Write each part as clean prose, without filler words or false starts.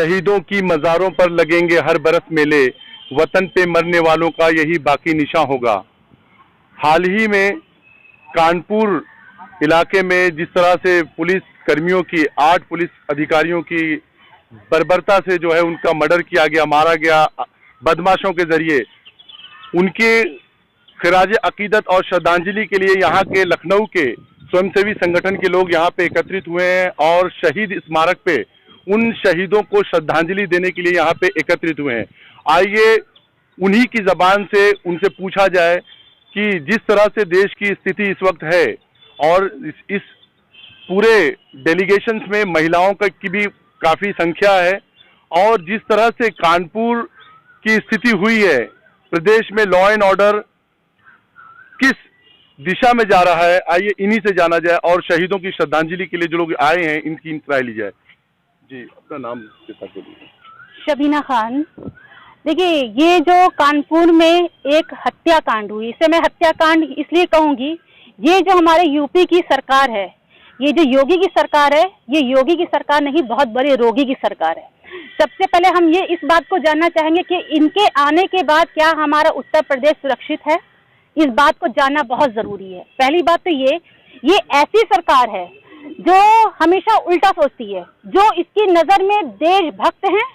शहीदों की मज़ारों पर लगेंगे हर बरस मेले, वतन पे मरने वालों का यही बाकी निशान होगा। हाल ही में कानपुर इलाके में जिस तरह से पुलिस कर्मियों की 8 पुलिस अधिकारियों की बर्बरता से जो है उनका मर्डर किया गया, मारा गया बदमाशों के जरिए, उनके खिराज अकीदत और श्रद्धांजलि के लिए यहाँ के लखनऊ के स्वयंसेवी संगठन के लोग यहाँ पे एकत्रित हुए हैं और शहीद स्मारक पे उन शहीदों को श्रद्धांजलि देने के लिए यहाँ पे एकत्रित हुए हैं। आइए उन्हीं की जबान से उनसे पूछा जाए कि जिस तरह से देश की स्थिति इस वक्त है और इस पूरे डेलीगेशंस में महिलाओं की भी काफी संख्या है और जिस तरह से कानपुर की स्थिति हुई है, प्रदेश में लॉ एंड ऑर्डर किस दिशा में जा रहा है, आइए इन्हीं से जाना जाए और शहीदों की श्रद्धांजलि के लिए जो लोग आए हैं इनकी राय ली जाए। जी, अपना नाम के साथ बोलिए। शबीना खान। देखिए, ये जो कानपुर में एक हत्याकांड हुई, इसे मैं हत्याकांड इसलिए कहूंगी, ये जो हमारे यूपी की सरकार है, ये जो योगी की सरकार है, ये योगी की सरकार नहीं, बहुत बड़े रोगी की सरकार है। सबसे पहले हम ये इस बात को जानना चाहेंगे कि इनके आने के बाद क्या हमारा उत्तर प्रदेश सुरक्षित है, इस बात को जानना बहुत जरूरी है। पहली बात तो ये ऐसी सरकार है जो हमेशा उल्टा सोचती है। जो इसकी नजर में देशभक्त हैं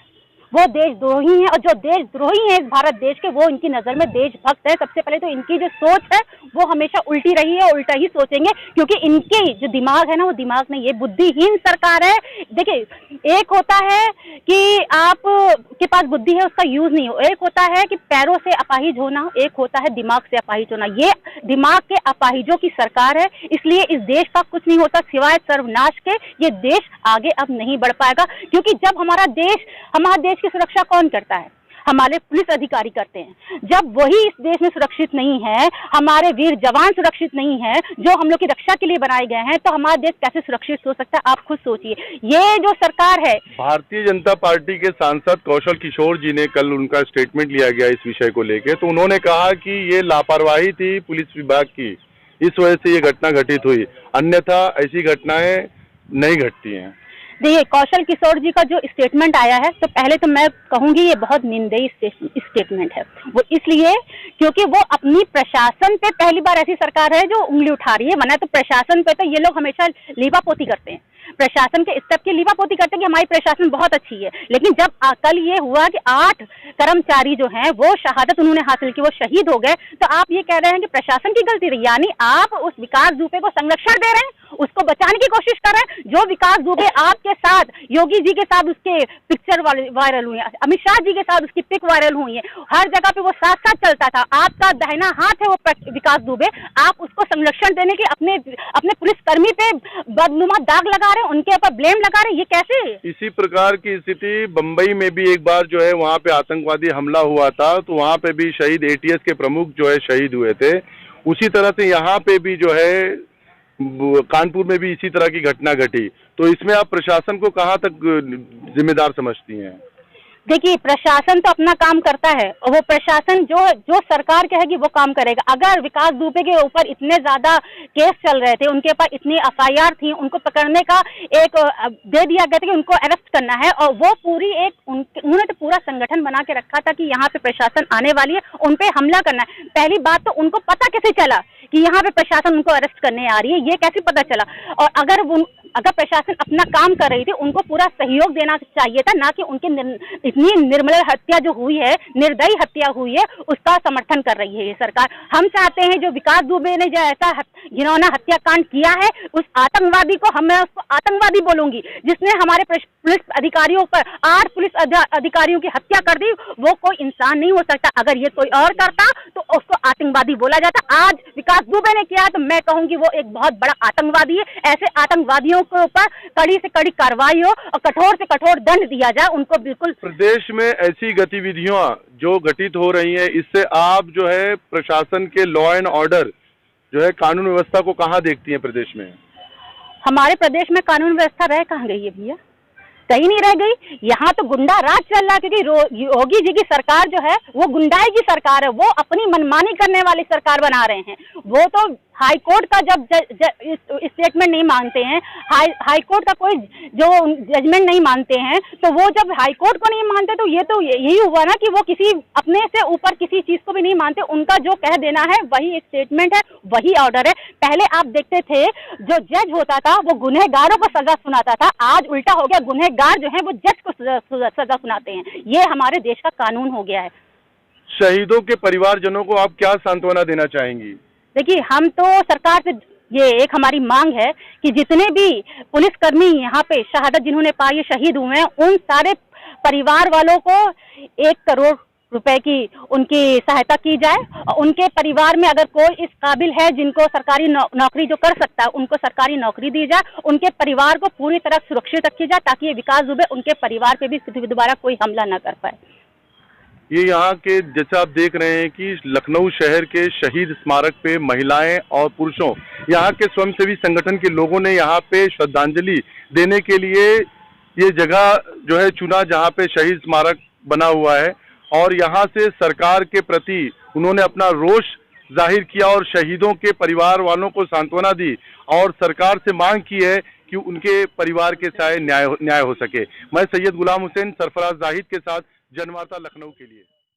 वो देशद्रोही हैं और जो देशद्रोही हैं इस भारत देश के, वो इनकी नजर में देशभक्त है। सबसे पहले तो इनकी जो सोच है वो हमेशा उल्टी रही है, उल्टा ही सोचेंगे, क्योंकि इनके जो दिमाग है ना, वो दिमाग नहीं, ये बुद्धिहीन सरकार है। देखिए, एक होता है कि आप के पास बुद्धि है, उसका यूज नहीं हो, एक होता है कि पैरों से अपाहिज होना, एक होता है दिमाग से अपाहिज होना। ये दिमाग के अपाहिजों की सरकार है, इसलिए इस देश का कुछ नहीं होता सिवाय सर्वनाश के। ये देश आगे अब नहीं बढ़ पाएगा, क्योंकि जब हमारा देश की सुरक्षा कौन करता है? हमारे पुलिस अधिकारी करते हैं। जब वही इस देश में सुरक्षित नहीं है, हमारे वीर जवान सुरक्षित नहीं है जो हम लोग की रक्षा के लिए बनाए गए हैं, तो हमारा देश कैसे सुरक्षित हो सकता है? आप खुद सोचिए। ये जो सरकार है, भारतीय जनता पार्टी के सांसद कौशल किशोर जी ने कल उनका स्टेटमेंट लिया गया इस विषय को लेकर, तो उन्होंने कहा कि ये लापरवाही थी पुलिस विभाग की, इस वजह से ये घटना घटित हुई, अन्यथा ऐसी घटनाएं नहीं घटती हैं। देखिए, कौशल किशोर जी का जो स्टेटमेंट आया है, तो पहले तो मैं कहूंगी ये बहुत निंदनीय स्टेटमेंट है। वो इसलिए क्योंकि वो अपनी प्रशासन पे पहली बार ऐसी सरकार है जो उंगली उठा रही है, वरना तो प्रशासन पे तो ये लोग हमेशा लीपापोती करते हैं, प्रशासन के स्टेप की लीपापोती करते हैं कि हमारी प्रशासन बहुत अच्छी है। लेकिन जब कल ये हुआ कि 8 कर्मचारी जो हैं वो शहादत उन्होंने हासिल की, वो शहीद हो गए, तो आप ये कह रहे हैं कि प्रशासन की गलती रही, यानी आप उस विकास दुबे को संरक्षण दे रहे हैं, उसको बचाने की कोशिश कर रहे हैं। जो विकास दुबे आपके साथ, योगी जी के साथ उसके पिक्चर वायरल हुई है, अमित शाह जी के साथ उसकी पिक वायरल हुई है, हर जगह पे वो साथ साथ चलता था, आपका दाहिना हाथ है वो विकास दुबे, आप उसको संरक्षण देने के अपने पुलिसकर्मी पे बदनुमा दाग लगा रहे हैं, उनके ऊपर ब्लेम लगा रहे हैं, ये कैसे? इसी प्रकार की स्थिति बंबई में भी एक बार जो है वहाँ पे आतंकवादी हमला हुआ था, तो वहाँ पे भी शहीद ATS के प्रमुख जो है शहीद हुए थे। उसी तरह से यहाँ पे भी जो है कानपुर में भी इसी तरह की घटना घटी, तो इसमें आप प्रशासन को कहाँ तक जिम्मेदार समझती हैं? देखिए, प्रशासन तो अपना काम करता है और वो प्रशासन जो सरकार कहेगी वो काम करेगा। अगर विकास दुबे के ऊपर इतने ज्यादा केस चल रहे थे, उनके पास इतनी FIR थी, उनको पकड़ने का एक दे दिया गया था कि उनको अरेस्ट करना है, और वो पूरी उन्होंने तो पूरा संगठन बना के रखा था कि यहाँ पे प्रशासन आने वाली है, उन पे हमला करना है। पहली बात तो उनको पता कैसे चला कि यहाँ पे प्रशासन उनको अरेस्ट करने आ रही है? ये कैसे पता चला? और अगर प्रशासन अपना काम कर रही थी, उनको पूरा सहयोग देना चाहिए था, ना कि उनके इतनी निर्मल हत्या जो हुई है, निर्दयी हत्या हुई है, उसका समर्थन कर रही है ये सरकार। हम चाहते हैं जो विकास दुबे ने जो ऐसा जिन्होंने हत्याकांड किया है, उस आतंकवादी को मैं उसको आतंकवादी बोलूंगी, जिसने हमारे पुलिस अधिकारियों पर 8 पुलिस अधिकारियों की हत्या कर दी, वो कोई इंसान नहीं हो सकता। अगर ये कोई और करता तो उसको आतंकवादी बोला जाता। आज विकास दुबे ने किया तो मैं कहूंगी वो एक बहुत बड़ा आतंकवादी है। ऐसे आतंकवादियों के ऊपर कड़ी से कड़ी कार्रवाई हो और कठोर से कठोर दंड दिया जाए उनको। बिल्कुल, प्रदेश में ऐसी गतिविधियां जो घटित हो रही हैं, इससे आप जो है प्रशासन के लॉ एंड ऑर्डर जो है कानून व्यवस्था को कहाँ देखती हैं प्रदेश में? हमारे प्रदेश में कानून व्यवस्था रह कहाँ गई है भैया? कहीं नहीं रह गई। यहाँ तो गुंडा राज चल रहा है, क्योंकि योगी जी की सरकार जो है वो गुंडाई की सरकार है, वो अपनी मनमानी करने वाली सरकार बना रहे हैं। वो तो हाई कोर्ट का जब स्टेटमेंट नहीं मानते हैं, हाई कोर्ट का कोई जो जजमेंट नहीं मानते हैं, तो वो जब हाई कोर्ट को नहीं मानते तो ये तो यही हुआ ना कि वो किसी अपने से ऊपर किसी चीज को भी नहीं मानते। उनका जो कह देना है वही स्टेटमेंट है, वही ऑर्डर है। पहले आप देखते थे जो जज होता था वो गुनहगारों को सजा सुनाता था, आज उल्टा हो गया, गुनहगार जो है वो जज को सजा सुनाते हैं। ये हमारे देश का कानून हो गया है। शहीदों के परिवारजनों को आप क्या सांत्वना देना चाहेंगी? देखिए, हम तो सरकार से ये एक हमारी मांग है कि जितने भी पुलिसकर्मी यहाँ पे शहादत जिन्होंने पाई, शहीद हुए हैं, उन सारे परिवार वालों को 1 करोड़ रुपए की उनकी सहायता की जाए। और उनके परिवार में अगर कोई इस काबिल है जिनको सरकारी नौकरी जो कर सकता है, उनको सरकारी नौकरी दी जाए। उनके परिवार को पूरी तरह सुरक्षित रखी जाए ताकि ये विकास दुबे उनके परिवार पे भी दोबारा कोई हमला न कर पाए। ये यहाँ के जैसे आप देख रहे हैं कि लखनऊ शहर के शहीद स्मारक पे महिलाएं और पुरुषों, यहाँ के स्वयंसेवी संगठन के लोगों ने यहाँ पे श्रद्धांजलि देने के लिए ये जगह जो है चुना जहाँ पे शहीद स्मारक बना हुआ है। और यहाँ से सरकार के प्रति उन्होंने अपना रोष जाहिर किया और शहीदों के परिवार वालों को सांत्वना दी और सरकार से मांग की है कि उनके परिवार के साथ न्याय हो सके। मैं सैयद गुलाम हुसैन, सरफराज जाहिद के साथ, जनवार्ता, लखनऊ के लिए।